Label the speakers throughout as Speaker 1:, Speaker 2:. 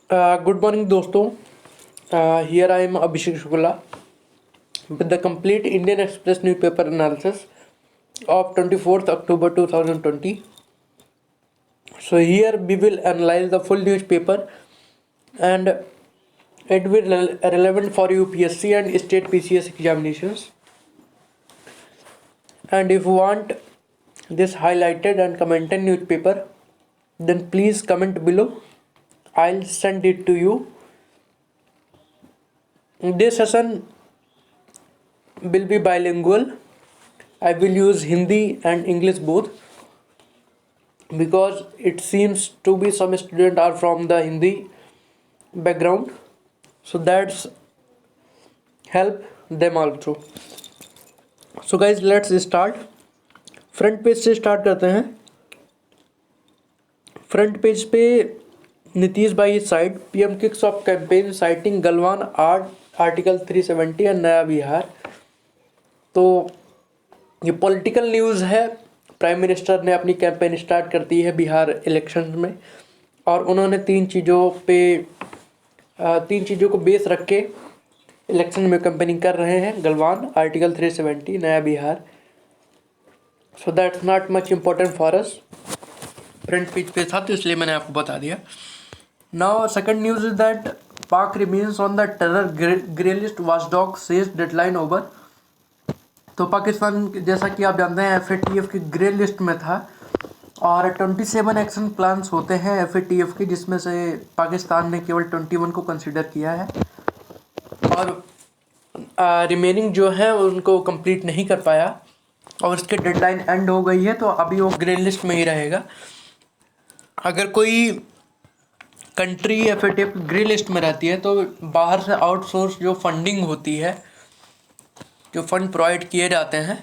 Speaker 1: Good morning, दोस्तों. Here I am Abhishek Shukla with the complete Indian Express newspaper analysis of 24th October 2020. So here we will analyze the full newspaper and it will relevant for UPSC and state PCS examinations. And if you want this highlighted and commented newspaper, then please comment below. I'll send it to you. This session will be bilingual. I will use Hindi and English both because it seems to be some students are from the Hindi background, so that's help them also. So guys, let's start. Front page से start करते हैं. Front page पे नीतीश भाई side PM kicks off campaign citing Galwan article 370 and Naya Bihar. तो ये political news है. Prime minister ने अपनी कैंपेन स्टार्ट कर दी है बिहार इलेक्शन में और उन्होंने तीन चीज़ों को बेस रख के इलेक्शन में कैंपेनिंग कर रहे हैं. गलवान आर्टिकल 370 नया Bihar. So that's not much important for us. Front page पे था तो इसलिए मैंने आपको बता दिया. Now second news is that Pak remains on the terror grey list watchdog says deadline over. तो पाकिस्तान जैसा कि आप जानते हैं FATF की ग्रे लिस्ट में था और 27 एक्शन प्लान्स होते हैं FATF के, जिसमें से पाकिस्तान ने केवल 21 को कंसिडर किया है और रिमेनिंग जो है उनको कंप्लीट नहीं कर पाया और उसके डेडलाइन एंड हो गई है. तो अभी वो ग्रे लिस्ट में ही रहेगा. अगर कोई कंट्री FATF ग्रे लिस्ट में रहती है तो बाहर से आउटसोर्स जो फंडिंग होती है, जो फंड प्रोवाइड किए जाते हैं,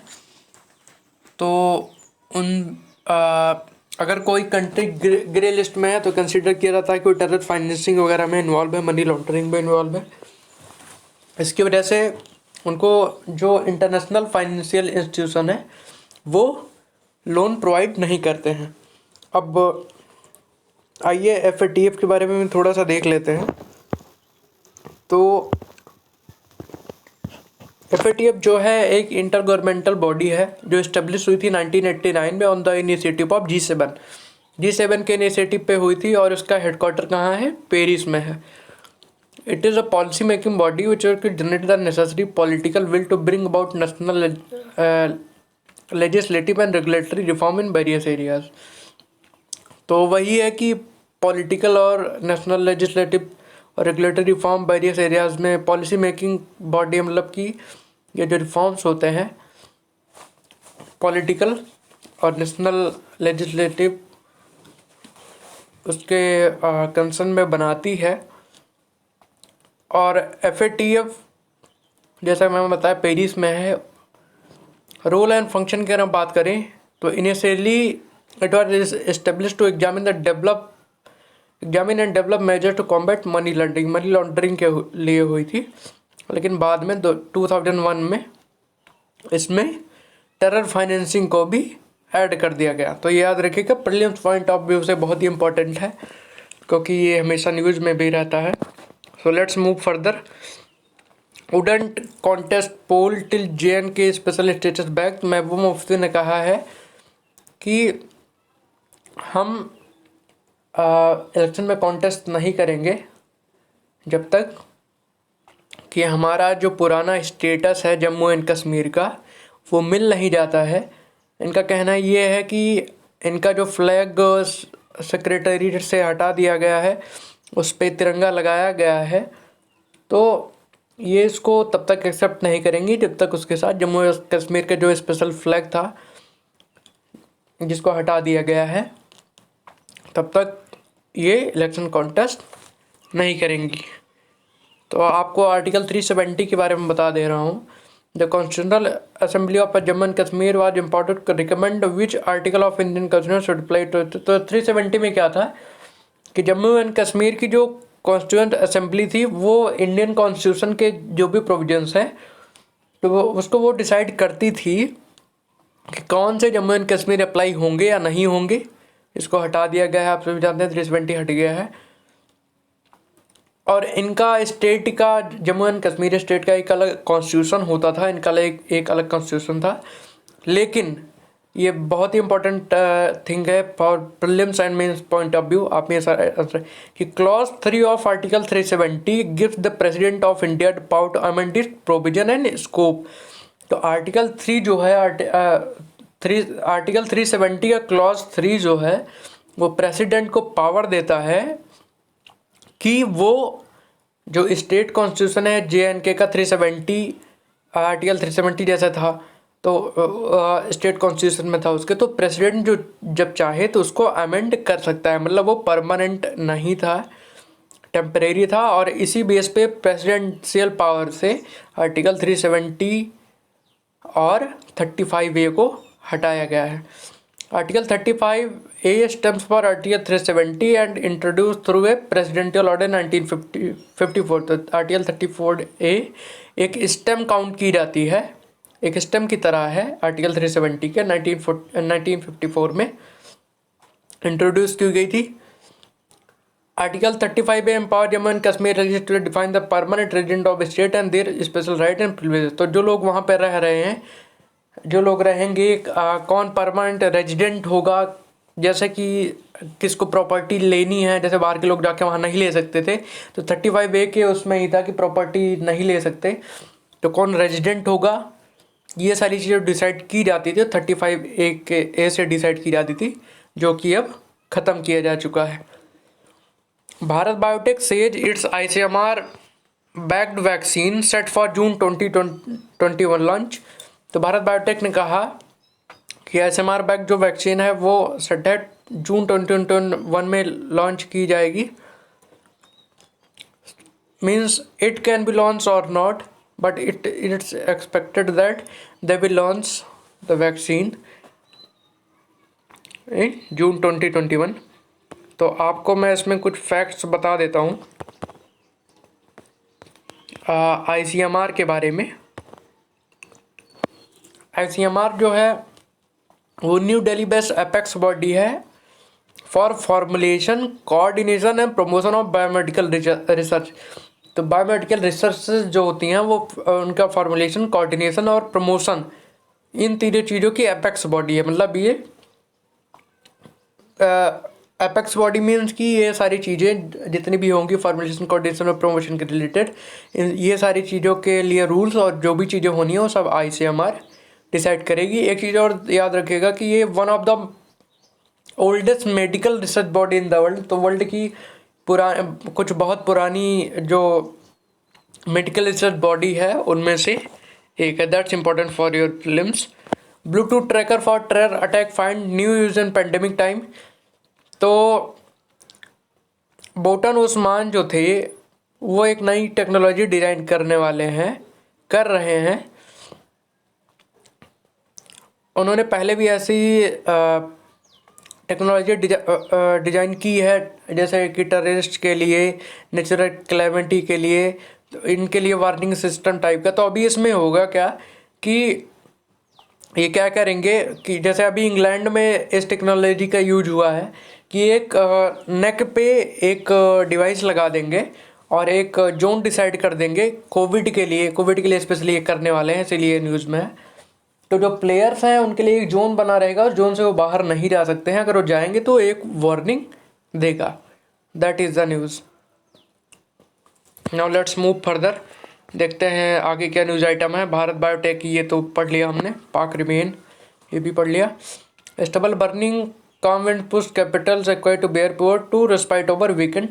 Speaker 1: तो अगर कोई कंट्री ग्रे लिस्ट में है तो कंसिडर किया जाता है कि कोई टेरर फाइनेंसिंग वगैरह में इन्वॉल्व है, मनी लॉन्ड्रिंग में इन्वॉल्व है. इसकी वजह से उनको जो इंटरनेशनल फाइनेंशियल इंस्टीट्यूशन है वो लोन प्रोवाइड नहीं करते हैं. अब आइए FATF के बारे में थोड़ा सा देख लेते हैं. तो FATF जो है एक इंटर गवर्नमेंटल बॉडी है जो इस्टेब्लिश हुई थी 1989 में on the initiative of G7 के इनिशिएटिव पे हुई थी और उसका हेडक्वार्टर कहाँ है? पेरिस में है. It is a policy making body which generate the necessary political will to bring about national legislative and regulatory reform in various areas. तो वही है कि पॉलिटिकल और नेशनल लेजिस्लेटिव और रेगुलेटरी रिफॉर्म वेरियस एरियाज में policy making body, मतलब कि ये जो रिफॉर्म्स होते हैं पॉलिटिकल और नेशनल लेजिस्लेटिव उसके कंसर्न में बनाती है. और FATF जैसा मैंने बताया पेरिस में है. रोल एंड फंक्शन की अगर हम बात करें तो initially it was establish to examine and develop measure to combat money laundering के लिए हुई थी, लेकिन बाद में 2001 में इसमें टेरर फाइनेंसिंग को भी ऐड कर दिया गया. तो ये याद रखिएगा, प्रीलिम्स पॉइंट ऑफ व्यू से बहुत ही इंपॉर्टेंट है क्योंकि ये हमेशा न्यूज़ में भी रहता है. So let's move further. Wouldn't contest poll till JNK special status back. Mehbooba Mufti ने कहा है कि हम इलेक्शन में कॉन्टेस्ट नहीं करेंगे जब तक कि हमारा जो पुराना स्टेटस है जम्मू एंड कश्मीर का वो मिल नहीं जाता है. इनका कहना ये है कि इनका जो फ्लैग सेक्रेटरीट से हटा दिया गया है, उस पर तिरंगा लगाया गया है, तो ये इसको तब तक एक्सेप्ट नहीं करेंगी जब तक उसके साथ जम्मू एंड कश्मीर का जो स्पेशल फ्लैग था जिसको हटा दिया गया है, तब तक ये इलेक्शन कॉन्टेस्ट नहीं करेंगी. तो आपको आर्टिकल 370 के बारे में बता दे रहा हूँ. The constitutional assembly of Jammu and Kashmir was imported to recommend which article of Indian constitution should apply to. तो 370 में क्या था कि जम्मू एंड कश्मीर की जो कॉन्स्टिट्यूएंट असेंबली थी वो इंडियन कॉन्स्टिट्यूशन के जो भी प्रोविजंस हैं तो उसको वो डिसाइड करती थी कि कौन से जम्मू एंड कश्मीर अप्लाई होंगे या नहीं होंगे. इसको हटा दिया गया है, आप सभी जानते हैं 370 हट गया है. और इनका स्टेट का, जम्मू एंड कश्मीर स्टेट का एक अलग कॉन्स्टिट्यूशन होता था, इनका एक अलग कॉन्स्टिट्यूशन था। लेकिन ये बहुत ही इंपॉर्टेंट थिंग है for prelims and mains point of view. आप में आंसर कि clause 3 of article 370 gives the president of India the power to amend this provision and scope. तो आर्टिकल 3 जो है आर्टिकल 370 का क्लॉज 3 जो है वो प्रेसिडेंट को पावर देता है कि वो जो स्टेट कॉन्स्टिट्यूशन है JNK का 370 आर्टिकल 370 जैसा था, तो स्टेट कॉन्स्टिट्यूशन में था उसके, तो प्रेसिडेंट जो जब चाहे तो उसको अमेंड कर सकता है। मतलब वो परमानेंट नहीं था, टेम्परेरी था। और इसी बेस पे प्रेसिडेंशियल पावर से आर्टिकल 370 और 35A को हटाया गया है। Article 35A stems for article 370 and introduce through a presidential order 1954। तो आर्टिकल 34A एक स्टेम काउंट की जाती है, एक स्टेम की तरह है आर्टिकल 370 के 1954 में इंट्रोड्यूस की गई थी। Article 35A empower Jammu and Kashmir register to define the permanent resident of state and their special right and privileges. तो जो लोग वहाँ पर रह रहे हैं, जो लोग रहेंगे, कौन परमानेंट रेजिडेंट होगा, जैसे कि किसको प्रॉपर्टी लेनी है, जैसे बाहर के लोग जाके वहाँ नहीं ले सकते थे, तो 35A के उसमें ही था कि प्रॉपर्टी नहीं ले सकते, तो कौन रेजिडेंट होगा, ये सारी चीज़ें डिसाइड की जाती थी। 35A से डिसाइड की जाती थी, जो कि अब ख़त्म किया जा चुका है। Bharat biotech says it's ICMR backed vaccine set for June 2021 launch. तो भारत बायोटेक ने कहा कि ICMR बैक्ड जो वैक्सीन है वो सेट है जून 2021 में लॉन्च की जाएगी। Means it can be launch और not, but it's expected that they will launch the vaccine in June 2021। तो आपको मैं इसमें कुछ फैक्ट्स बता देता हूँ ICMR के बारे में। ICMR जो है वो new Delhi based apex body है for formulation, coordination and promotion of biomedical research. तो बायोमेडिकल रिसर्च जो होती हैं वो उनका फॉर्मुलेशन, कोऑर्डिनेशन और प्रमोशन, इन तीनों चीज़ों की एपेक्स बॉडी है। मतलब ये एपेक्स बॉडी मीन्स कि ये सारी चीज़ें जितनी भी होंगी फॉर्मुलेशन, कोऑर्डिनेशन और प्रमोशन के रिलेटेड, ये सारी चीज़ों के लिए रूल्स और जो भी चीज़ें होनी है वो सब ICMR डिसाइड करेगी। एक चीज़ और याद रखिएगा कि ये one of the oldest medical research body in the world. तो वर्ल्ड की कुछ बहुत पुरानी जो मेडिकल रिसर्च बॉडी है उनमें से एक है। That's important for your prelims. Bluetooth tracker for terror attack find new use in pandemic time. तो बोटन उस्मान जो थे वो एक नई टेक्नोलॉजी डिज़ाइन कर रहे हैं। उन्होंने पहले भी ऐसी टेक्नोलॉजी डिज़ाइन की है, जैसे कि टेररिस्ट के लिए, नेचुरल क्लेमिटी के लिए, तो इनके लिए वार्निंग सिस्टम टाइप का। तो अभी इसमें होगा क्या कि ये क्या करेंगे कि जैसे अभी इंग्लैंड में इस टेक्नोलॉजी का यूज हुआ है कि एक नेक पे एक डिवाइस लगा देंगे और एक जोन डिसाइड कर देंगे कोविड के लिए स्पेशली ये करने वाले हैं, इसीलिए न्यूज़ में है। तो जो प्लेयर्स हैं उनके लिए एक जोन बना रहेगा और जोन से वो बाहर नहीं जा सकते हैं, अगर वो जाएंगे तो एक वार्निंग देगा। That is the news. Now let's move further, देखते हैं आगे क्या न्यूज़ आइटम है। भारत बायोटेक ये तो पढ़ लिया हमने, पाक रिमेन ये भी पढ़ लिया। Stubble burning convent push capitals acquire to airport to respite over weekend.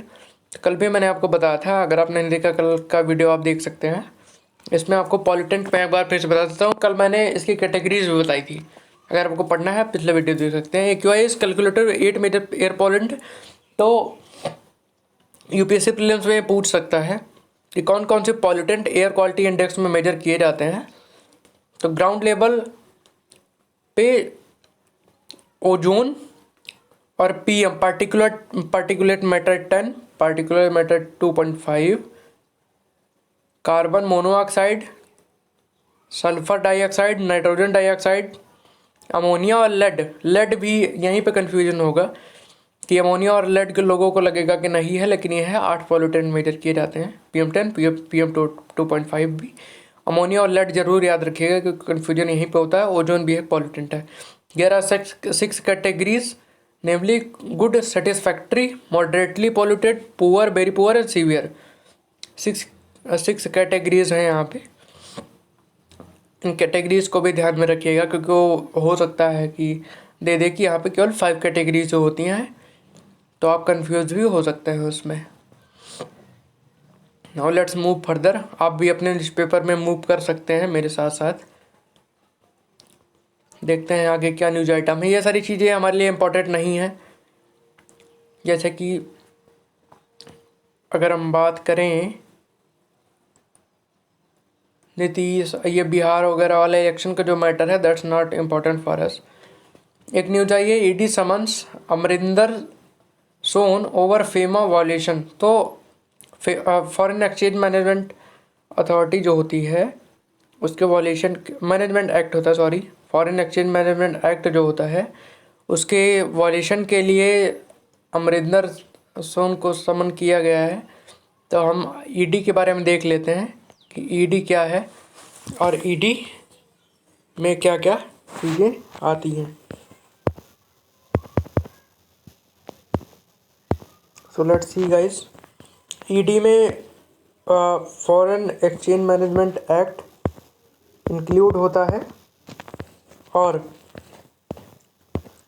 Speaker 1: कल भी मैंने आपको बताया था, अगर आपने नहीं देखा कल का वीडियो आप देख सकते हैं। इसमें आपको पॉलिटेंट मैं एक बार फिर से बता देता हूँ, कल मैंने इसकी कैटेगरीज भी बताई थी, अगर आपको पढ़ना है पिछले वीडियो देख सकते हैं। AQI calculator 8 measure air pollutant. तो UPSC प्रीलिम्स में पूछ सकता है कि कौन कौन से पॉल्यूटेंट एयर क्वालिटी इंडेक्स में मेजर किए जाते हैं। तो ग्राउंड लेवल पे ओजोन और PM particulate matter 10, particulate matter 2.5, carbon monoxide, sulphur dioxide, nitrogen dioxide, ammonia और लेड भी यहीं पे कंफ्यूजन होगा कि अमोनिया और लेड के लोगों को लगेगा कि नहीं है, लेकिन ये है। 8 पॉल्यूटेंट मेजर किए जाते हैं, PM10, PM 2.5 भी। अमोनिया और लेड जरूर याद रखिएगा क्योंकि कन्फ्यूजन यहीं पे होता है। ओजोन भी एक पॉल्यूटेंट है। There are 6 categories, namely good, satisfactory, moderately polluted, poor, very poor and severe. 6 categories हैं यहाँ पे। इन कैटेगरीज को भी ध्यान में रखिएगा क्योंकि वो हो सकता है कि दे कि यहाँ पे केवल 5 कैटेगरीज जो होती हैं, तो आप कंफ्यूज भी हो सकते हैं उसमें। Now let's move further. आप भी अपने न्यूज़पेपर में मूव कर सकते हैं मेरे साथ साथ। देखते हैं आगे क्या न्यूज़ आइटम है। ये सारी चीज़ें हमारे लिए इम्पोर्टेंट नहीं है। जैसे कि अगर हम बात करें नीतीश, ये बिहार वगैरह वाला इलेक्शन का जो मैटर है, दैट्स नॉट इम्पोर्टेंट फॉर अस। एक न्यूज आई है, ईडी समन्स अमरिंदर सोन ओवर फेमा वायलेशन। तो फॉरेन एक्सचेंज मैनेजमेंट अथॉरिटी जो होती है उसके वायलेशन, मैनेजमेंट एक्ट होता है, sorry, foreign exchange management act जो होता है उसके वायलेशन के लिए अमरिंदर सोन को समन किया गया है। तो हम ईडी के बारे में देख लेते हैं कि ईडी क्या है और ईडी में क्या क्या चीज़ें आती हैं। So let's see guys, ED में foreign exchange management act include होता है और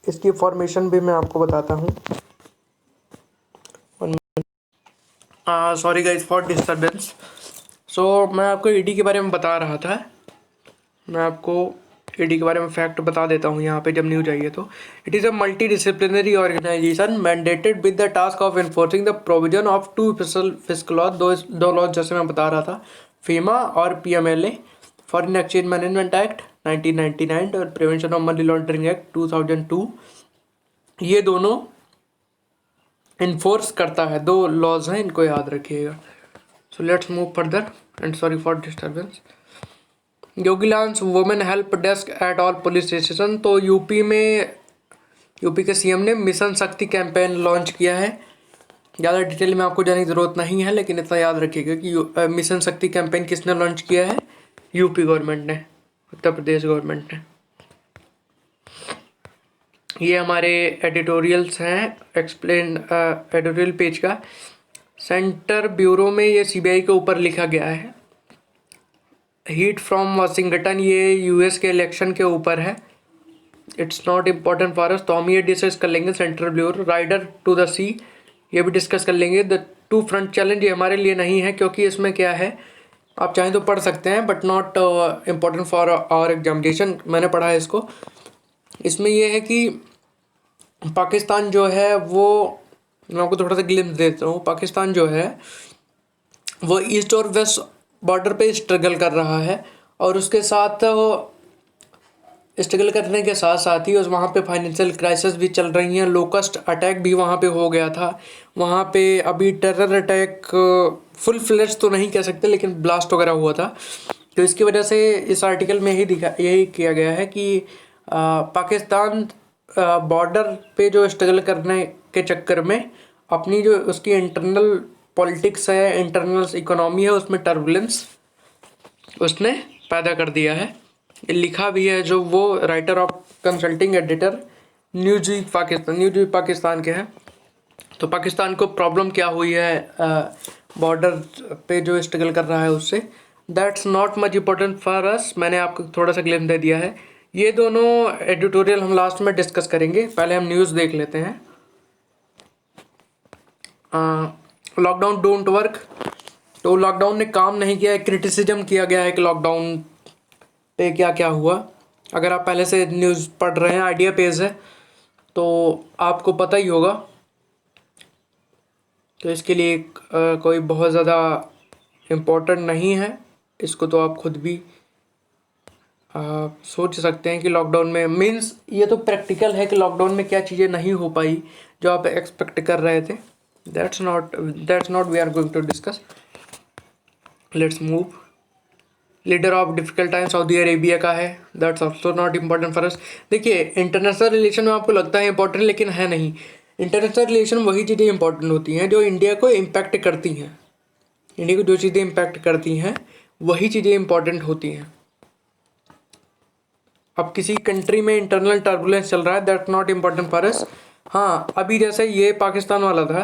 Speaker 1: इसकी फॉर्मेशन भी मैं आपको बताता हूँ। Sorry guys for disturbance. So मैं आपको ईडी के बारे में बता रहा था। मैं आपको ईडी के बारे में फैक्ट बता देता हूँ यहाँ पे जब न्यूज आई है। तो it is a multidisciplinary organisation mandated with the task of enforcing the provision of 2 fiscal laws, दो लॉज जैसे मैं बता रहा था, फीमा और PMLA, foreign exchange management act 1999 और prevention of money laundering act 2002। ये दोनों इन्फोर्स करता है। 2 लॉज हैं, इनको याद रखिएगा। So let's move further and sorry for disturbance. योगीलांस women help desk at all police station. तो यूपी के सीएम ने मिशन शक्ति कैंपेन लॉन्च किया है। ज़्यादा डिटेल में आपको जाने की ज़रूरत नहीं है, लेकिन इतना याद रखिएगा कि मिशन शक्ति कैंपेन किसने लॉन्च किया है? यूपी गवर्नमेंट ने, उत्तर प्रदेश गवर्नमेंट ने। ये हमारे एडिटोरियल्स हैं, एक्सप्लेन एडिटोरियल पेज का। सेंटर ब्यूरो में ये CBI के ऊपर लिखा गया है। हीट फ्रॉम वाशिंगटन, ये US के इलेक्शन के ऊपर है। It's not important for us, तो हम ये डिस्कस कर लेंगे। Central bureau, rider to the sea, ये भी डिस्कस कर लेंगे। द 2 फ्रंट चैलेंज, ये हमारे लिए नहीं है क्योंकि इसमें क्या है, आप चाहें तो पढ़ सकते हैं but not important for our examination. मैंने पढ़ा है इसको। इसमें यह है कि पाकिस्तान जो है वो, मैं आपको थोड़ा सा ग्लिम्स देता हूँ। पाकिस्तान जो है वो ईस्ट और वेस्ट बॉर्डर पे स्ट्रगल कर रहा है और उसके साथ स्ट्रगल करने के साथ साथ ही वहाँ पे फाइनेंशियल क्राइसिस भी चल रही हैं। लोकस्ट अटैक भी वहाँ पे हो गया था। वहाँ पे अभी टेरर अटैक फुल फ्लेज तो नहीं कह सकते, लेकिन ब्लास्ट वगैरह हुआ था। तो इसकी वजह से इस आर्टिकल में यही किया गया है कि पाकिस्तान बॉर्डर पे जो स्ट्रगल करने के चक्कर में अपनी जो उसकी इंटरनल पॉलिटिक्स है, इंटरनल इकोनॉमी है, उसमें टर्बुलेंस उसने पैदा कर दिया है। लिखा भी है जो वो writer of consulting editor Newsweek Pakistan के हैं। तो पाकिस्तान को प्रॉब्लम क्या हुई है बॉर्डर पे जो स्ट्रगल कर रहा है उससे, that's not much important for अस। मैंने आपको थोड़ा सा ग्लिम्स दे दिया है। ये दोनों एडिटोरियल हम लास्ट में डिस्कस करेंगे। पहले हम न्यूज़ देख लेते हैं। लॉकडाउन डोंट वर्क, तो लॉकडाउन ने काम नहीं किया है। क्रिटिसिज्म किया गया है कि लॉकडाउन पे क्या क्या हुआ। अगर आप पहले से न्यूज़ पढ़ रहे हैं, आइडिया पेज है, तो आपको पता ही होगा। तो इसके लिए कोई बहुत ज़्यादा इम्पोर्टेंट नहीं है। इसको तो आप खुद भी सोच सकते हैं कि लॉकडाउन में मीन्स ये तो प्रैक्टिकल है कि लॉकडाउन में क्या चीज़ें नहीं हो पाई जो आप एक्सपेक्ट कर रहे थे। That's not we are going to discuss. Let's move. Leader of difficult time Saudi Arabia का है, that's also not important for us. देखिए, इंटरनेशनल रिलेशन में आपको लगता है इंपॉर्टेंट, लेकिन है नहीं। इंटरनेशनल रिलेशन वही चीज़ें इंपॉर्टेंट होती हैं जो इंडिया को इम्पैक्ट करती हैं। इंडिया को जो चीज़ें इम्पैक्ट करती हैं वही चीज़ें इंपॉर्टेंट होती हैं। अब किसी कंट्री में इंटरनल टर्बुलेंस चल रहा है, दैट्स नॉट इम्पॉर्टेंट फॉर अस। हाँ, अभी जैसे ये पाकिस्तान वाला था,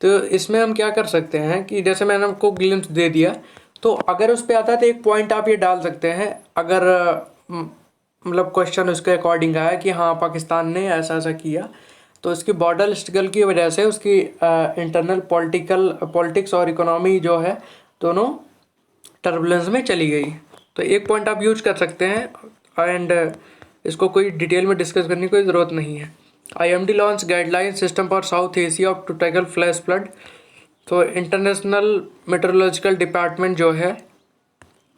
Speaker 1: तो इसमें हम क्या कर सकते हैं कि जैसे मैंने आपको ग्लिम्स दे दिया, तो अगर उस पर आता है तो एक पॉइंट आप ये डाल सकते हैं। अगर मतलब क्वेश्चन उसके अकॉर्डिंग आया कि हाँ पाकिस्तान ने ऐसा ऐसा किया, तो उसकी बॉर्डर स्ट्रगल की वजह से उसकी इंटरनल पॉलिटिक्स और इकोनॉमी जो है दोनों टर्बुलेंस में चली गई। तो एक पॉइंट आप यूज कर सकते हैं एंड इसको कोई डिटेल में डिस्कस करने की कोई ज़रूरत नहीं है। IMD launch guideline system for South Asia to tackle flash flood. तो इंटरनेशनल मेट्रोलॉजिकल डिपार्टमेंट जो है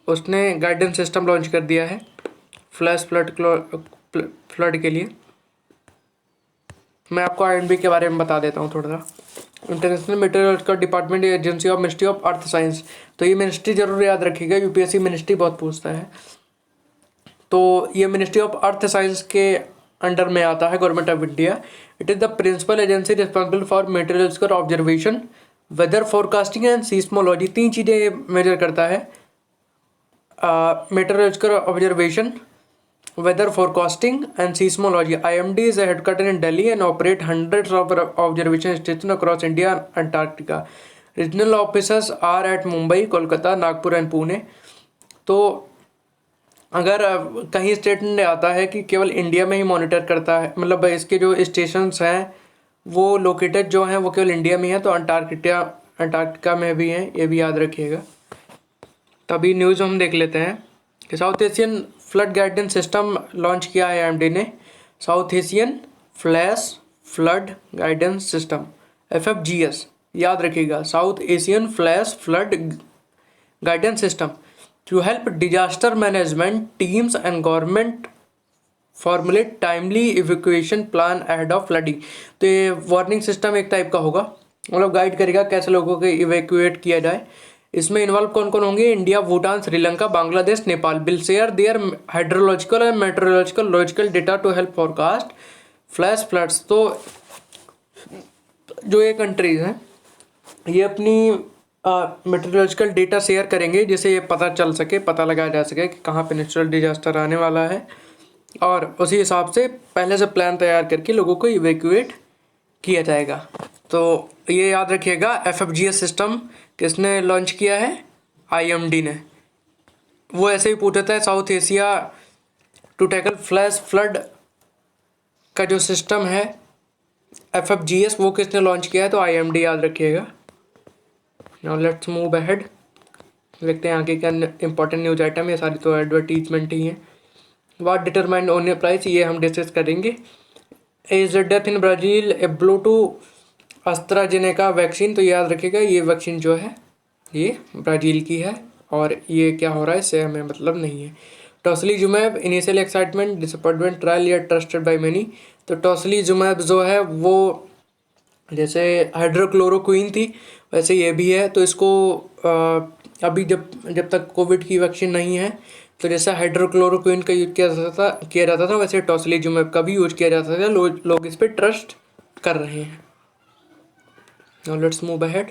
Speaker 1: उसने गाइडेंस सिस्टम लॉन्च कर दिया है फ्लैश फ्लड के लिए। मैं आपको IMD के बारे में बता देता हूँ थोड़ा सा। International meteorological department agency of ministry of earth science. तो ये मिनिस्ट्री जरूर याद रखिएगा, UPSC मिनिस्ट्री बहुत पूछता है। तो ये मिनिस्ट्री ऑफ अर्थ साइंस के अंडर में आता है, government of India. It is the principal agency responsible for meteorological observation, weather forecasting and seismology. 3 चीज़ें मेजर करता है, meteorological observation, weather forecasting and seismology. IMD is headquartered in Delhi and operate hundreds of observation stations across India and Antarctica. Regional offices are at Mumbai, Kolkata, Nagpur and Pune. तो अगर कहीं state में आता है कि केवल India में ही monitor करता है, मतलब इसके जो स्टेशंस हैं वो लोकेटेड जो हैं वो केवल इंडिया में हैं, तो अंटार्कटिका में भी हैं, ये भी याद रखिएगा। तभी न्यूज़ हम देख लेते हैं कि south Asian flood guidance system launch किया है IMD ने। South Asian flash flood guidance system, FFGS याद रखिएगा, south Asian flash flood guidance system to help disaster management teams and government formulate timely evacuation plan ahead of flooding. तो ये warning system एक type का होगा, मतलब guide करेगा कैसे लोगों को इवैक्यूएट किया जाए। इसमें इन्वॉल्व कौन कौन होंगे? India, Bhutan, Sri Lanka, Bangladesh, Nepal will share their hydrological and metrological logical data to help forecast flash floods. तो जो ये कंट्रीज हैं ये अपनी मेट्रोलॉजिकल डेटा शेयर करेंगे जिससे ये पता लगाया जा सके कि कहाँ पे नेचुरल डिजास्टर आने वाला है, और उसी हिसाब से पहले से प्लान तैयार करके लोगों को इवैक्यूएट किया जाएगा। तो ये याद रखिएगा, FFGS सिस्टम किसने लॉन्च किया है? IMD ने। वो ऐसे ही पूछता है south Asia to tackle flash flood का जो सिस्टम है FFGS वो किसने लॉन्च किया है? तो IMD याद रखिएगा। नाउ लेट्स मूव अहेड, देखते हैं आगे क्या इंपॉर्टेंट न्यूज आइटम। ये सारी तो एडवर्टीजमेंट ही है। व्हाट डिटरमाइंड ओनियो प्राइस, ये हम डिस्कस करेंगे। Is death in Brazil a blow to AstraZeneca vaccine. तो याद रखिएगा ये वैक्सीन जो है ये ब्राज़ील की है और ये क्या हो रहा है इससे हमें मतलब नहीं है। Tocilizumab initial excitement disappointment trial या ट्रस्टेड बाय मेनी। तो टोसिलीजुमैब जो है वो जैसे हाइड्रोक्लोरोक्विन थी वैसे ये भी है। तो इसको अभी जब तक कोविड की वैक्सीन नहीं है तो जैसे हाइड्रोक्लोरोक्विन का यूज किया जाता था वैसे टोसिलीजुमैब का भी यूज किया जाता था। लोग इस पर ट्रस्ट कर रहे हैं। Now let's move ahead.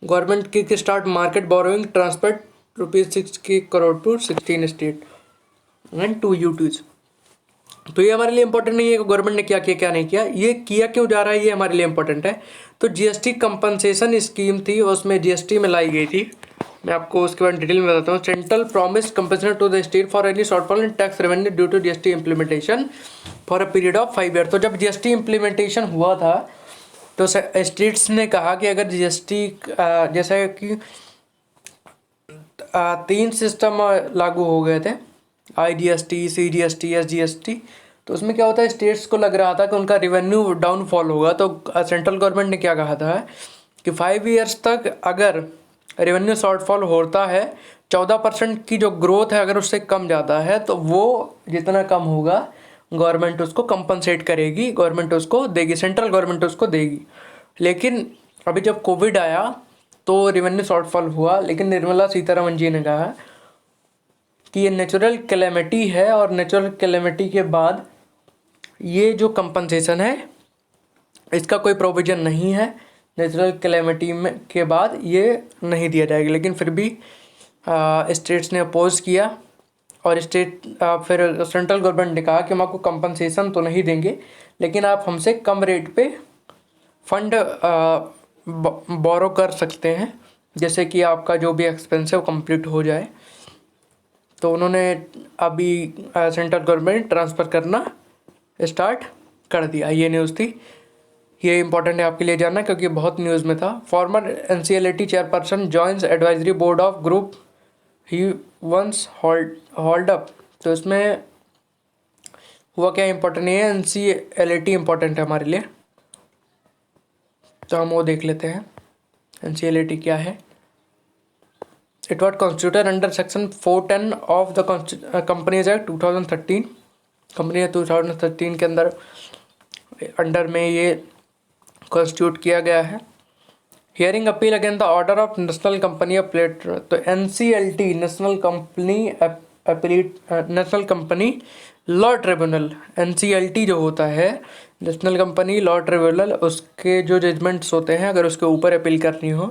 Speaker 1: Government की start market borrowing transfer ₹6 crore to 16 state and 2 UTs। तो ये हमारे लिए इंपॉर्टेंट नहीं है कि गवर्नमेंट ने क्या किया क्या नहीं किया, ये किया क्यों जा रहा है ये हमारे लिए इंपॉर्टेंट है। तो GST कंपनसेशन स्कीम थी, उसमें GST में लाई गई थी। मैं आपको उसके बाद डिटेल में बताता हूँ। Central promise compensation to the state for any shortfall in tax revenue due to GST implementation for a period of 5 year. तो जब GST इम्प्लीमेंटेशन हुआ था तो स्टेट्स ने कहा कि अगर GST जैसे कि 3 सिस्टम लागू हो गए थे, IGST, CGST, SGST। तो उसमें क्या होता है, स्टेट्स को लग रहा था कि उनका रेवेन्यू डाउनफॉल होगा। तो सेंट्रल गवर्नमेंट ने क्या कहा था कि 5 ईयर्स तक अगर रेवेन्यू शॉर्टफॉल होता है 14% की जो ग्रोथ है अगर उससे कम जाता है तो वो जितना कम होगा गवर्नमेंट उसको कंपनसेट करेगी, गवर्नमेंट उसको देगी, सेंट्रल गवर्नमेंट उसको देगी। लेकिन अभी जब कोविड आया तो रेवेन्यू शॉर्टफॉल हुआ, लेकिन निर्मला सीतारमण जी ने कहा कि ये नेचुरल कैलेमिटी है और नेचुरल कैलेमिटी के बाद ये जो कंपनसेशन है इसका कोई प्रोविज़न नहीं है, नेचुरल कैलेमिटी में के बाद ये नहीं दिया जाएगा। लेकिन फिर भी स्टेट्स ने अपोज किया और फिर सेंट्रल गवर्नमेंट ने कहा कि हम आपको कंपनसेशन तो नहीं देंगे, लेकिन आप हमसे कम रेट पे फंड बोरो कर सकते हैं, जैसे कि आपका जो भी एक्सपेंसिव कंप्लीट हो जाए। तो उन्होंने अभी सेंट्रल गवर्नमेंट ट्रांसफ़र करना स्टार्ट कर दिया। ये न्यूज़ थी, ये इंपॉर्टेंट है आपके लिए जानना क्योंकि बहुत न्यूज़ में था। Former NCLT chairperson joins advisory board of group he once hold up. तो इसमें हुआ क्या इंपॉर्टेंट नहीं है, NCLT इंपॉर्टेंट है हमारे लिए, तो हम वो देख लेते हैं NCLT क्या है। It was constituted under section 410 of the companies act 2013। Company 2013 के अंडर में ये कॉन्स्टिट्यूट किया गया है। Hearing appeal against the order of national company appellate. तो NCLT national company law tribunal, NCLT जो होता है नेशनल कंपनी लॉ ट्रिब्यूनल, उसके जो जजमेंट्स होते हैं अगर उसके ऊपर अपील करनी हो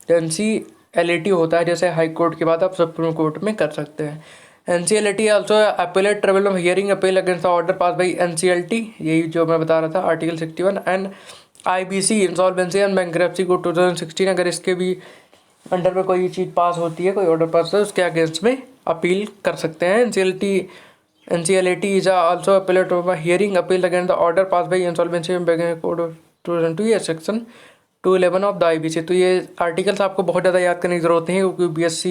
Speaker 1: तो NCLT होता है। जैसे हाई कोर्ट के बाद आप सुप्रीम कोर्ट में कर सकते हैं। NCLT also appellate tribunal hearing appeal against the order pass by NCLT, यही जो मैं बता रहा था article 61 and IBC insolvency and bankruptcy को 2016। अगर इसके भी अंडर में कोई चीज़ पास होती है, कोई ऑर्डर पास है, उसके अगेंस्ट में अपील कर सकते हैं। NCLT is also appellate hearing appeal against the order pass by insolvency and bankruptcy code 2002 या सेक्शन 211 ऑफ द IBC। तो ये आर्टिकल्स आपको बहुत ज़्यादा याद करने की ज़रूरत नहीं है क्योंकि BSc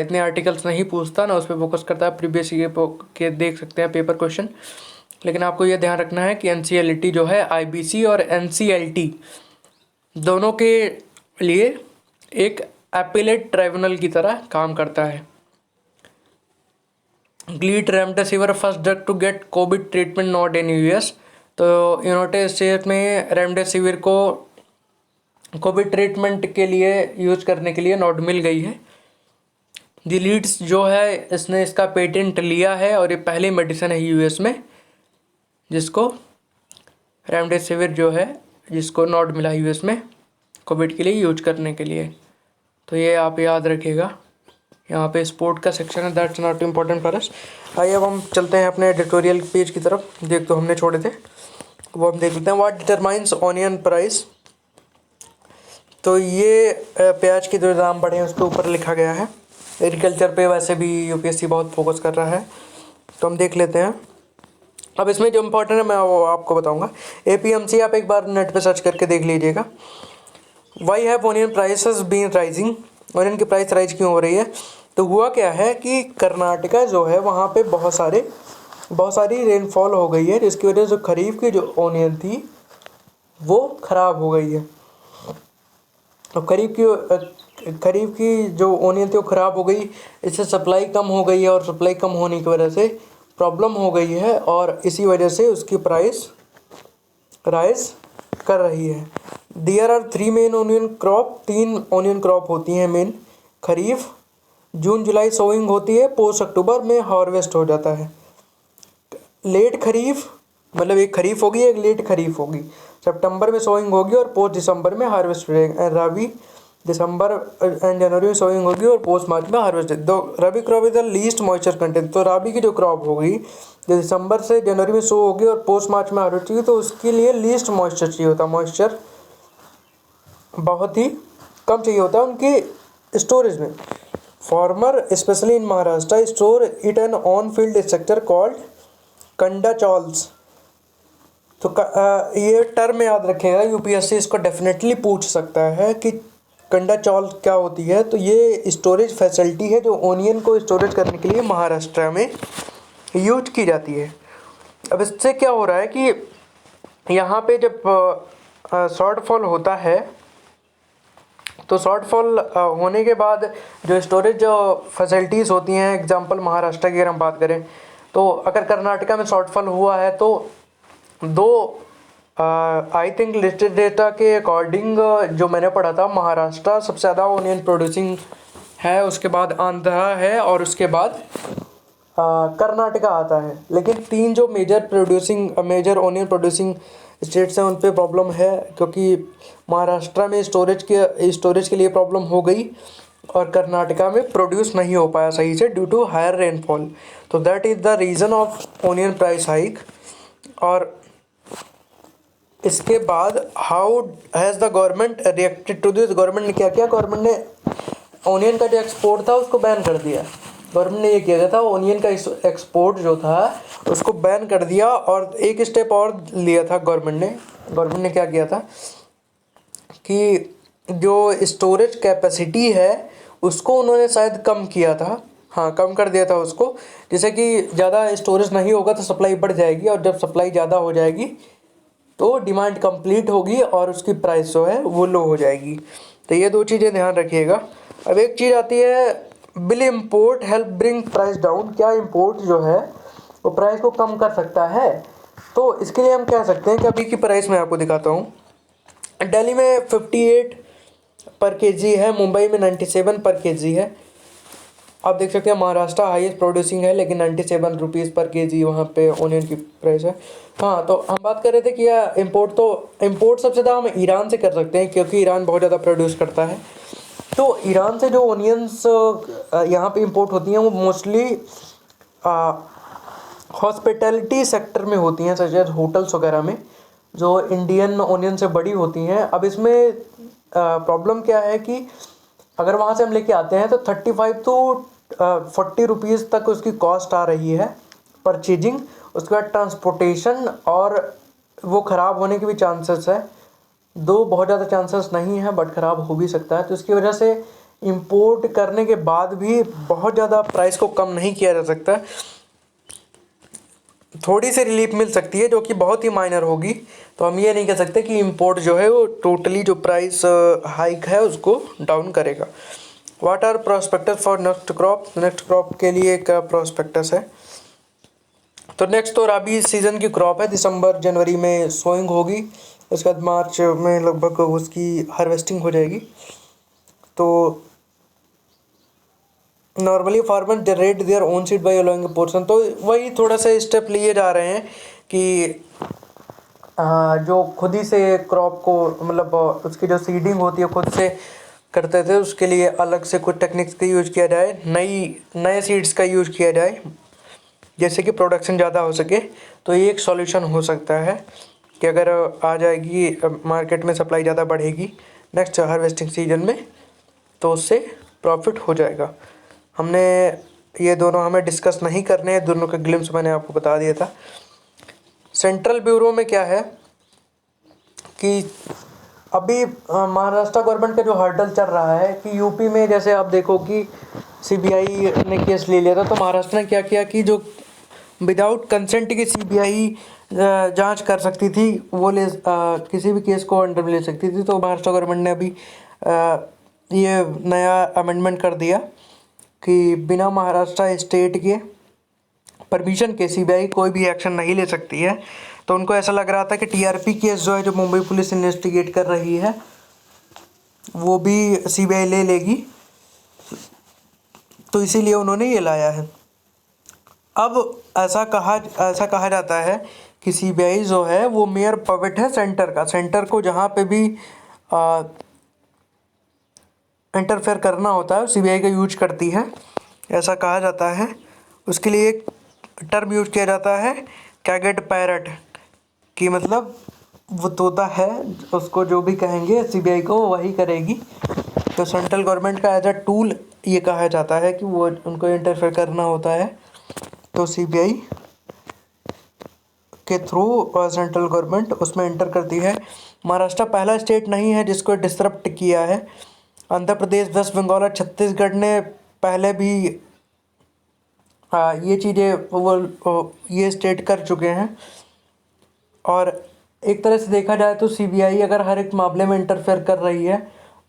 Speaker 1: इतने आर्टिकल्स नहीं पूछता ना, उस पर फोकस करता है। प्रीवियस ईयर के देख सकते हैं पेपर क्वेश्चन, लेकिन आपको यह ध्यान रखना है कि NCLT जो है IBC और NCLT दोनों के लिए एक अपीलेट ट्राइब्यूनल की तरह काम करता है। Gilead remdesivir first drug to get COVID treatment nod in US। तो यूनाइटेड स्टेट्स में रेमडेसिविर को कोविड ट्रीटमेंट के लिए यूज करने के लिए नोट मिल गई है। लीड्स जो है इसने इसका पेटेंट लिया है और ये पहली मेडिसिन है US में जिसको रेमडेसिविर जो है जिसको नोट मिला US में कोविड के लिए यूज करने के लिए। तो ये आप याद रखिएगा। यहाँ पे स्पोर्ट का सेक्शन है, दैट्स नॉट इम्पोर्टेंट फॉर अस। आइए अब हम चलते हैं अपने एडिटोरियल पेज की तरफ। देख तो हमने छोड़े थे, वो हम देख लेते हैं। What determines onion price. तो ये प्याज के जो दाम बढ़े हैं उसके ऊपर लिखा गया है। एग्रीकल्चर पे वैसे भी UPSC बहुत फोकस कर रहा है, तो हम देख लेते हैं। अब इसमें जो इम्पोर्टेंट है मैं वो आपको बताऊंगा। APMC आप एक बार नेट पे सर्च करके देख लीजिएगा। Why have onion prices been rising. Onion की प्राइस राइज क्यों हो रही है? तो हुआ क्या है कि कर्नाटका जो है वहाँ पे बहुत सारी रेनफॉल हो गई है, जिसकी वजह से खरीफ की जो ऑनियन थी वो ख़राब हो गई है। तो खरीफ की जो ऑनियन थी वो ख़राब हो गई, इससे सप्लाई कम हो गई है और सप्लाई कम होने की वजह से प्रॉब्लम हो गई है और इसी वजह से उसकी प्राइस राइज कर रही है। There are 3 main onion crop. 3 onion crop होती हैं मेन। खरीफ जून जुलाई सोइंग होती है, पोस्ट अक्टूबर में हार्वेस्ट हो जाता है। लेट खरीफ मतलब एक खरीफ होगी एक लेट खरीफ होगी। सितंबर में सोइंग होगी और पोस्ट दिसंबर में हार्वेस्ट हो जाएगा। रबी दिसंबर एंड जनवरी में सोइंग होगी और पोस्ट मार्च में हार्वेस्ट। दो rabi crop is the least moisture content. तो रबी की जो क्रॉप होगी जो दिसंबर से जनवरी में सो होगी और पोस्ट मार्च में हार्वेस्ट होगी, तो उसके लिए लीस्ट मॉइस्चर चाहिए होता है। मॉइस्चर बहुत ही कम चाहिए होता है उनकी स्टोरेज में। Farmer specially in Maharashtra store it an on field structure called kanda chawls. तो ये टर्म याद रखेगा, UPSC इसको डेफिनेटली पूछ सकता है कि कंडा चॉल क्या होती है। तो ये स्टोरेज फैसिलिटी है जो ओनियन को स्टोरेज करने के लिए महाराष्ट्र में यूज की जाती है। अब इससे क्या हो रहा है कि यहाँ पे जब शॉर्टफॉल होता है तो शॉर्टफॉल होने के बाद जो स्टोरेज फैसिलिटीज़ होती हैं, एग्जांपल महाराष्ट्र की अगर हम बात करें, तो अगर कर्नाटका में शॉर्टफॉल हुआ है तो आई थिंक लिस्टेड डेटा के अकॉर्डिंग जो मैंने पढ़ा था, महाराष्ट्र सबसे ज़्यादा ओनियन प्रोड्यूसिंग है, उसके बाद आंध्रा है और उसके बाद कर्नाटका आता है। लेकिन 3 जो मेजर ओनियन प्रोड्यूसिंग स्टेट्स हैं उन पे प्रॉब्लम है, क्योंकि महाराष्ट्र में स्टोरेज के लिए प्रॉब्लम हो गई और कर्नाटका में प्रोड्यूस नहीं हो पाया सही से ड्यू टू हायर रेनफॉल। तो that is the reason of onion price hike. और इसके बाद how has the government reacted to this, government ने क्या किया, गवर्नमेंट ने ओनियन का जो एक्सपोर्ट था उसको बैन कर दिया। गवर्नमेंट ने ये किया था, ओनियन का एक्सपोर्ट जो था उसको बैन कर दिया। और एक स्टेप और लिया था गवर्नमेंट ने क्या किया था कि जो स्टोरेज कैपेसिटी है उसको उन्होंने शायद कम किया था, हाँ कम कर दिया था उसको, जैसे कि ज़्यादा स्टोरेज नहीं होगा तो सप्लाई बढ़ जाएगी, और जब सप्लाई ज़्यादा हो जाएगी तो डिमांड कंप्लीट होगी और उसकी प्राइस जो है वो लो हो जाएगी। तो ये दो चीज़ें ध्यान रखिएगा। अब एक चीज़ आती है, will import help bring price down, क्या इम्पोर्ट जो है वो प्राइस को कम कर सकता है? तो इसके लिए हम कह सकते हैं कि अभी की प्राइस मैं आपको दिखाता हूँ। दिल्ली में 58 पर केजी है, मुंबई में 97 पर केजी है। आप देख सकते हैं महाराष्ट्र हाईएस्ट प्रोड्यूसिंग है, लेकिन 97 रुपीज़ पर केजी वहाँ पे ओनियन की प्राइस है। हाँ, तो हम बात कर रहे थे कि यह इम्पोर्ट सबसे ज़्यादा हम ईरान से कर सकते हैं, क्योंकि ईरान बहुत ज़्यादा प्रोड्यूस करता है। तो ईरान से जो ओनियंस यहाँ पे इंपोर्ट होती हैं वो मोस्टली हॉस्पिटैलिटी सेक्टर में होती हैं, सच एज होटल्स वगैरह में, जो इंडियन ओनियन से बड़ी होती हैं। अब इसमें प्रॉब्लम क्या है कि अगर वहाँ से हम लेके आते हैं तो 35 टू 40 रुपीज़ तक उसकी कॉस्ट आ रही है परचेजिंग। उसके बाद ट्रांसपोर्टेशन, और वो ख़राब होने के भी चांसेस है, दो बहुत ज़्यादा चांसेस नहीं है बट ख़राब हो भी सकता है। तो इसकी वजह से इंपोर्ट करने के बाद भी बहुत ज़्यादा प्राइस को कम नहीं किया जा सकता। थोड़ी सी रिलीफ मिल सकती है जो कि बहुत ही माइनर होगी। तो हम ये नहीं कह सकते कि इंपोर्ट जो है वो टोटली जो प्राइस हाइक है उसको डाउन करेगा। What are prospectus for next crop, next crop के लिए क्या प्रोस्पेक्टस है? तो नेक्स्ट तो राबी सीज़न की क्रॉप है, दिसंबर जनवरी में सोइंग होगी, उसके बाद मार्च में लगभग उसकी हार्वेस्टिंग हो जाएगी। तो normally farmer generate their own seed bye allowing a portion, तो वही थोड़ा सा स्टेप लिए जा रहे हैं कि जो खुद ही से क्रॉप को, मतलब उसकी जो सीडिंग होती है खुद से करते थे, उसके लिए अलग से कुछ टेक्निक्स का यूज़ किया जाए, नए सीड्स का यूज़ किया जाए, जैसे कि प्रोडक्शन ज़्यादा हो सके। तो ये एक सॉल्यूशन हो सकता है कि अगर आ जाएगी मार्केट में, सप्लाई ज़्यादा बढ़ेगी नेक्स्ट हार्वेस्टिंग सीजन में, तो उससे प्रॉफिट हो जाएगा। हमने ये दोनों हमें डिस्कस नहीं करने हैं, दोनों का ग्लिम्स मैंने आपको बता दिया था। सेंट्रल ब्यूरो में क्या है कि अभी महाराष्ट्र गवर्नमेंट का जो हर्डल चल रहा है कि यूपी में, जैसे आप देखो कि सीबीआई ने केस ले लिया था, तो महाराष्ट्र ने क्या किया कि जो विदाउट कंसेंट की सीबीआई जांच कर सकती थी, वो किसी भी केस को अंडर में ले सकती थी। तो महाराष्ट्र गवर्नमेंट ने अभी ये नया अमेंडमेंट कर दिया कि बिना महाराष्ट्र स्टेट के परमिशन के सीबीआई कोई भी एक्शन नहीं ले सकती है। तो उनको ऐसा लग रहा था कि टीआरपी केस जो है, जो मुंबई पुलिस इन्वेस्टिगेट कर रही है, वो भी सीबीआई ले लेगी, तो इसीलिए उन्होंने ये लाया है। अब ऐसा कहा जाता है कि सीबीआई जो है वो मेयर पपेट है सेंटर का, सेंटर को जहाँ पे भी इंटरफेयर करना होता है सीबीआई का यूज करती है, ऐसा कहा जाता है। उसके लिए एक टर्म यूज किया जाता है कैगेट पैरट, कि मतलब वो तोता है, उसको जो भी कहेंगे सीबीआई को वही करेगी। तो सेंट्रल गवर्नमेंट का एज अ टूल ये कहा जाता है कि वो उनको इंटरफेयर करना होता है, तो सीबीआई के थ्रू सेंट्रल गवर्नमेंट उसमें इंटर करती है। महाराष्ट्र पहला स्टेट नहीं है जिसको डिसरप्ट किया है। आंध्र प्रदेश, वेस्ट बंगाल और छत्तीसगढ़ ने पहले भी ये चीज़ें वो ये स्टेट कर चुके हैं। और एक तरह से देखा जाए तो सीबीआई अगर हर एक मामले में इंटरफेयर कर रही है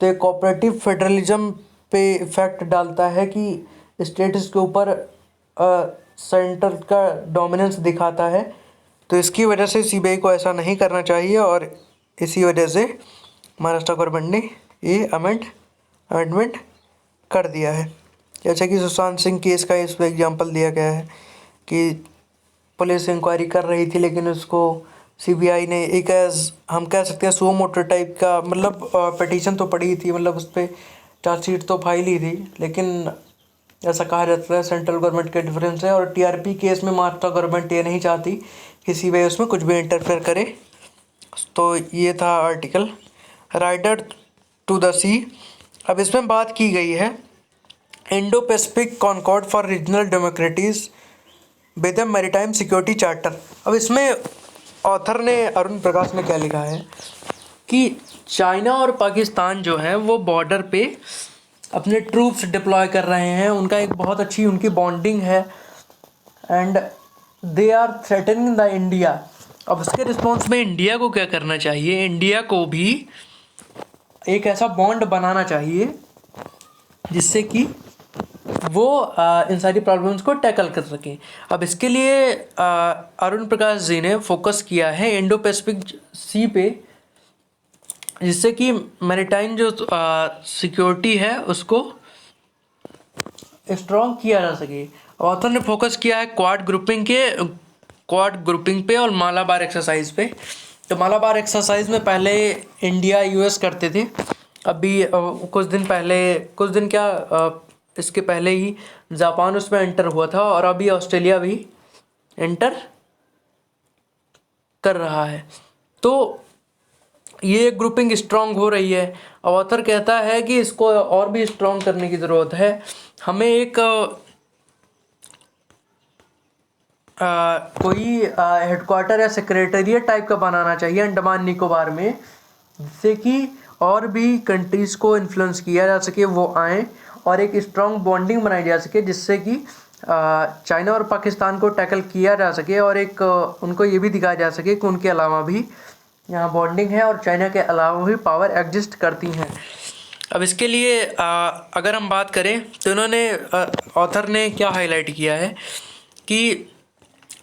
Speaker 1: तो एक कोऑपरेटिव फेडरलिज्म पे इफ़ेक्ट डालता है कि स्टेट्स के ऊपर सेंटर का डोमिनेंस दिखाता है। तो इसकी वजह से सीबीआई को ऐसा नहीं करना चाहिए, और इसी वजह से महाराष्ट्र गवर्नमेंट ने ये अमेंडमेंट कर दिया है। जैसे कि सुशांत सिंह केस का इसमें एग्जांपल दिया गया है कि पुलिस इंक्वायरी कर रही थी लेकिन उसको सीबीआई ने एक हम कह सकते हैं सो मोटर टाइप का, मतलब पिटीशन तो पड़ी थी, मतलब उस पर चार्जशीट तो फाइल ही थी, लेकिन ऐसा कहा जाता है सेंट्रल गवर्नमेंट के डिफरेंस है। और टीआरपी केस में महाराष्ट्र गवर्नमेंट ये नहीं चाहती किसी वे उसमें कुछ भी इंटरफेयर करे। तो ये था article rider to the sea. अब इसमें बात की गई है Indo Pacific concord for regional democracies with maritime security charter. अब इसमें ऑथर ने, अरुण प्रकाश ने क्या लिखा है कि चाइना और पाकिस्तान जो है वो बॉर्डर पे अपने ट्रूप्स डिप्लॉय कर रहे हैं, उनका एक बहुत अच्छी उनकी बॉन्डिंग है and they are threatening the India. अब उसके रिस्पॉन्स में इंडिया को क्या करना चाहिए, इंडिया को भी एक ऐसा बॉन्ड बनाना चाहिए जिससे कि वो इन सारी प्रॉब्लम्स को टैकल कर सकें। अब इसके लिए अरुण प्रकाश जी ने फोकस किया है इंडो पैसिफिक सी पे, जिससे कि मैरीटाइम जो सिक्योरिटी है उसको स्ट्रॉन्ग किया जा सके। ऑथर ने फोकस किया है क्वाड ग्रुपिंग पे और मालाबार एक्सरसाइज पे। तो मालाबार एक्सरसाइज में पहले इंडिया यूएस करते थे, अभी कुछ दिन इसके पहले ही जापान उसमें एंटर हुआ था और अभी ऑस्ट्रेलिया भी एंटर कर रहा है। तो ये ग्रुपिंग स्ट्रांग हो रही है। ऑथर कहता है कि इसको और भी स्ट्रांग करने की ज़रूरत है। हमें एक कोई हेडक्वार्टर या सेक्रेटेरिएट टाइप का बनाना चाहिए अंडमान निकोबार में, जिससे कि और भी कंट्रीज़ को इन्फ्लुएंस किया जा सके, वो आएँ और एक स्ट्रांग बॉन्डिंग बनाई जा सके, जिससे कि चाइना और पाकिस्तान को टैकल किया जा सके और एक उनको ये भी दिखाया जा सके कि उनके अलावा भी यहाँ बॉन्डिंग है और चाइना के अलावा भी पावर एग्जिस्ट करती हैं। अब इसके लिए अगर हम बात करें तो इन्होंने ऑथर ने क्या हाईलाइट किया है कि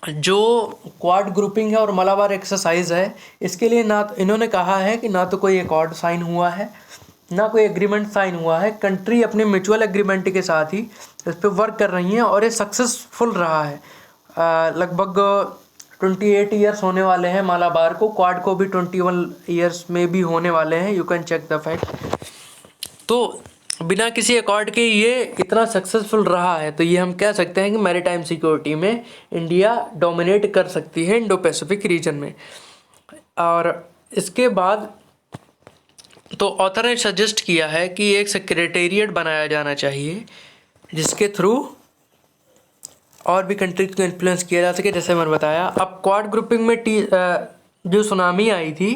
Speaker 1: जो क्वाड ग्रुपिंग है और मलाबार एक्सरसाइज है, इसके लिए ना इन्होंने कहा है कि ना तो कोई एकॉर्ड साइन हुआ है, ना कोई एग्रीमेंट साइन हुआ है। कंट्री अपने म्यूचुअल एग्रीमेंट के साथ ही इस पर वर्क कर रही हैं और ये सक्सेसफुल रहा है। लगभग 28 ईयर्स होने वाले हैं मालाबार को, क्वाड को भी 21 ईयर्स में भी होने वाले हैं, you can check the fact. तो बिना किसी अकॉर्ड के ये इतना सक्सेसफुल रहा है, तो ये हम कह सकते हैं कि मैरीटाइम सिक्योरिटी में इंडिया डोमिनेट कर सकती है इंडो पैसिफिक रीजन में। और इसके बाद तो ऑथर ने सजेस्ट किया है कि एक सेक्रेटेरिएट बनाया जाना चाहिए जिसके थ्रू और भी कंट्रीज को इन्फ्लुएंस किया जा सके, जैसे मैंने बताया। अब क्वाड ग्रुपिंग में जो सुनामी आई थी,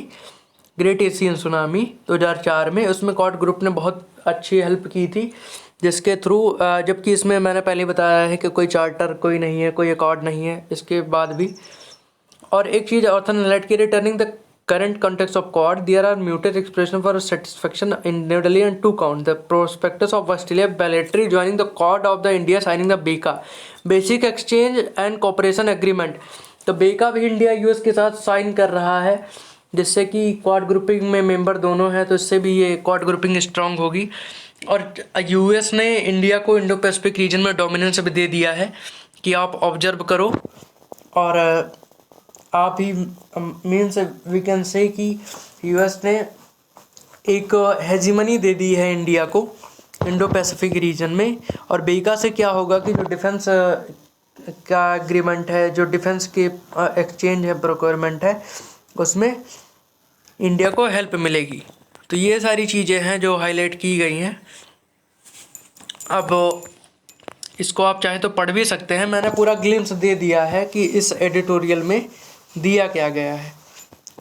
Speaker 1: ग्रेट एशियन सुनामी 2004 में, उसमें क्वाड ग्रुप ने बहुत अच्छी हेल्प की थी, जिसके थ्रू जबकि इसमें मैंने पहले बताया है कि कोई चार्टर कोई नहीं है, कोई अकॉर्ड नहीं है, इसके बाद भी। और एक चीज़ ऑथर ने हाईलाइट की, returning the current context of Quad, there are mutual expression for satisfaction in New Delhi and two count. The prospectus of Australia bilaterally joining the Quad of the India signing the BECA Basic Exchange and Cooperation Agreement. तो बेका भी India US के साथ sign कर रहा है, जिससे कि क्वाड ग्रुपिंग में मेंबर दोनों हैं, तो इससे भी ये क्वाड ग्रुपिंग स्ट्रांग होगी। और यूएस ने इंडिया को इंडो पैसिफिक रीजन में डोमिनेंस भी दे दिया है कि आप ऑब्जर्व करो, और आप ही मीन्स वी कैन से कि यूएस ने एक हेजिमनी दे दी है इंडिया को इंडो पैसिफिक रीजन में। और बेका से क्या होगा कि जो डिफेंस का एग्रीमेंट है, जो डिफेंस के एक्सचेंज है, प्रोक्योरमेंट है, उसमें इंडिया को हेल्प मिलेगी। तो ये सारी चीज़ें हैं जो हाईलाइट की गई हैं। अब इसको आप चाहे तो पढ़ भी सकते हैं, मैंने पूरा ग्लिम्स दे दिया है कि इस एडिटोरियल में दिया क्या गया है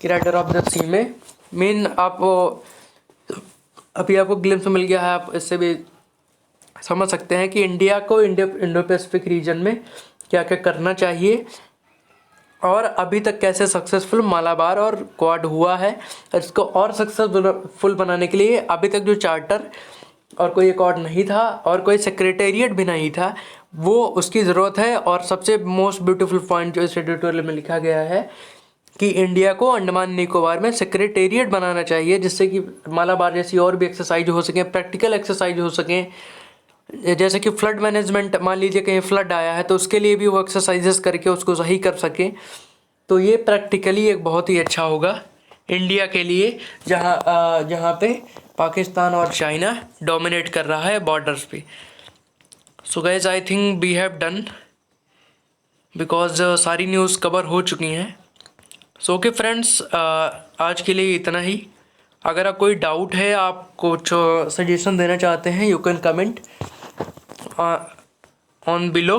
Speaker 1: कि राइडर ऑफ द सी में मेन अभी आपको ग्लिम्स मिल गया है। आप इससे भी समझ सकते हैं कि इंडिया को इंडो पैसिफिक रीजन में क्या क्या करना चाहिए और अभी तक कैसे सक्सेसफुल मालाबार और क्वाड हुआ है। इसको और सक्सेसफुल बनाने के लिए अभी तक जो चार्टर और कोई अकॉर्ड नहीं था और कोई सेक्रेटेरिएट भी नहीं था, वो उसकी ज़रूरत है। और सबसे मोस्ट ब्यूटीफुल पॉइंट जो इस एडिटोरियल में लिखा गया है कि इंडिया को अंडमान निकोबार में सेक्रेटेरिएट बनाना चाहिए, जिससे कि मालाबार जैसी और भी एक्सरसाइज हो सकें, प्रैक्टिकल एक्सरसाइज हो सकें। जैसे कि फ्लड मैनेजमेंट, मान लीजिए कहीं फ्लड आया है तो उसके लिए भी वो एक्सरसाइजेस करके उसको सही कर सकें। तो ये प्रैक्टिकली एक बहुत ही अच्छा होगा इंडिया के लिए, जहाँ पे पाकिस्तान और चाइना डोमिनेट कर रहा है बॉर्डर्स पे। So guys I think we have done, because सारी न्यूज़ कवर हो चुकी हैं। सो ओके फ्रेंड्स, आज के लिए इतना ही। अगर आप कोई डाउट है, आप कुछ सजेशन देना चाहते हैं, you can comment on below.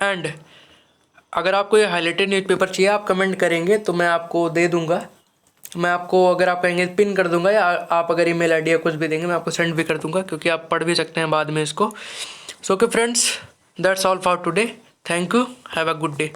Speaker 1: And अगर आपको ये हाईलाइटेड न्यूज़पेपर चाहिए, आप कमेंट करेंगे तो मैं आपको दे दूंगा। मैं आपको, अगर आप कहेंगे, पिन कर दूंगा, या आप अगर ईमेल आईडी या कुछ भी देंगे मैं आपको सेंड भी कर दूंगा, क्योंकि आप पढ़ भी सकते हैं बाद में इसको। So okay friends, that's all for today. Thank you, have a good day.